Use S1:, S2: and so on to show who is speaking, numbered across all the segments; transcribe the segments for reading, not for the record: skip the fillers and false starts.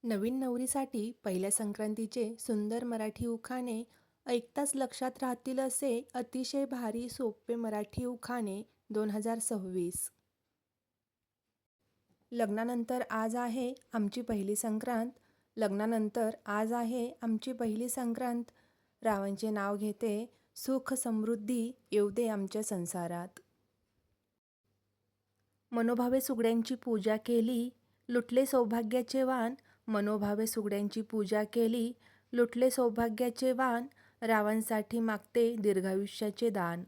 S1: नवीन नवरीसाठी पहिल्या संक्रांतीचे सुंदर मराठी उखाणे ऐकताच लक्षात राहतील असे अतिशय भारी सोपे मराठी उखाणे 2026. लग्नानंतर आज आहे आमची पहिली संक्रांत. लग्नानंतर आज आहे आमची पहिली संक्रांत. रावांचे नाव घेते, सुख समृद्धी येऊ दे आमच्या संसारात. मनोभावे सुगड्यांची पूजा केली, लुटले सौभाग्याचे वाण. मनोभावे सुगड्यांची पूजा केली, लुटले सौभाग्याचे वाण. रावांसाठी मागते दीर्घायुष्याचे दान.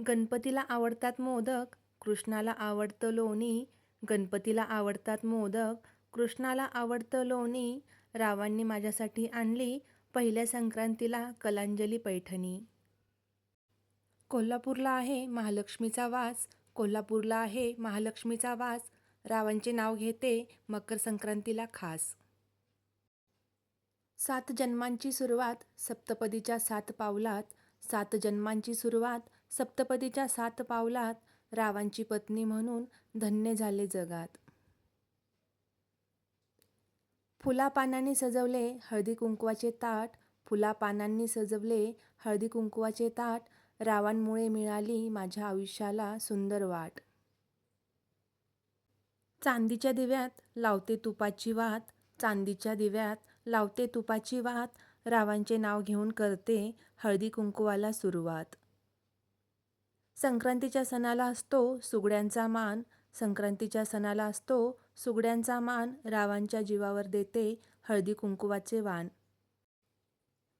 S1: गणपतीला आवडतात मोदक, कृष्णाला आवडतं लोणी. गणपतीला आवडतात मोदक, कृष्णाला आवडतं लोणी. रावांनी माझ्यासाठी आणली पहिल्या संक्रांतीला कलांजली पैठणी. कोल्हापूरला आहे महालक्ष्मीचा वास, कोल्हापूरला आहे महालक्ष्मीचा वास. रावांचे नाव घेते मकर संक्रांतीला खास. 7 जन्मांची सुरुवात सप्तपदीच्या 7 पावलात. 7 जन्मांची सुरुवात सप्तपदीच्या 7 पावलात. रावांची पत्नी म्हणून धन्य झाले जगात. फुलापानांनी सजवले हळदी कुंकवाचे ताट, फुलापानांनी सजवले हळदी कुंकवाचे ताट. रावांमुळे मिळाली माझ्या आयुष्याला सुंदर वाट. चांदीच्या दिव्यात लावते तुपाची वात, चांदीच्या दिव्यात लावते तुपाची वात. रावांचे नाव घेऊन करते हळदी कुंकवाला सुरुवात. संक्रांतीच्या सणाला असतो सुगड्यांचा मान, संक्रांतीच्या सणाला असतो सुगड्यांचा मान. रावांच्या जीवावर देते हळदी कुंकवाचे वाण.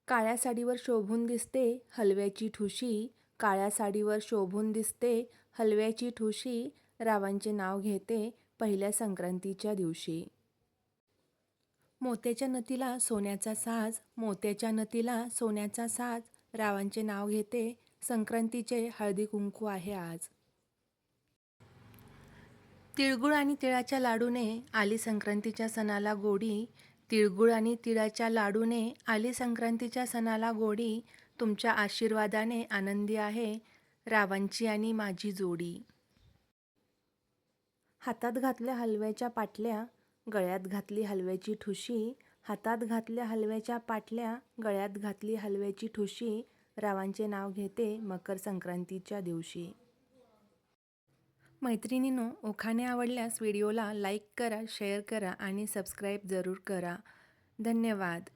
S1: काळ्या साडीवर शोभून दिसते हलव्याची ठुशी, काळ्या साडीवर शोभून दिसते हलव्याची ठुशी. रावांचे नाव घेते पहिल्या संक्रांतीच्या दिवशी. मोत्याच्या नथीला सोन्याचा साज, मोत्याच्या नथीला सोन्याचा साज. रावांचे नाव घेते संक्रांतीचे हळदी कुंकू आहे आज. तिळगुळ आणि तिळाच्या लाडूने आली संक्रांतीच्या सणाला गोडी, तिळगुळ आणि तिळाच्या लाडूने आली संक्रांतीच्या सणाला गोडी. तुमच्या आशीर्वादाने आनंदी आहे रावांची आणि माझी जोडी. हातात घातल्या हलव्याच्या पाटल्या, गळ्यात घातली हलव्याची ठुशी. हातात घातल्या हलव्याच्या पाटल्या, गळ्यात घातली हलव्याची ठुशी. रावांचे नाव घेते मकर संक्रांतीच्या दिवशी. मैत्रिणींनो, उखाणे आवडल्यास व्हिडिओला लाईक करा, शेअर करा आणि सबस्क्राईब जरूर करा. धन्यवाद.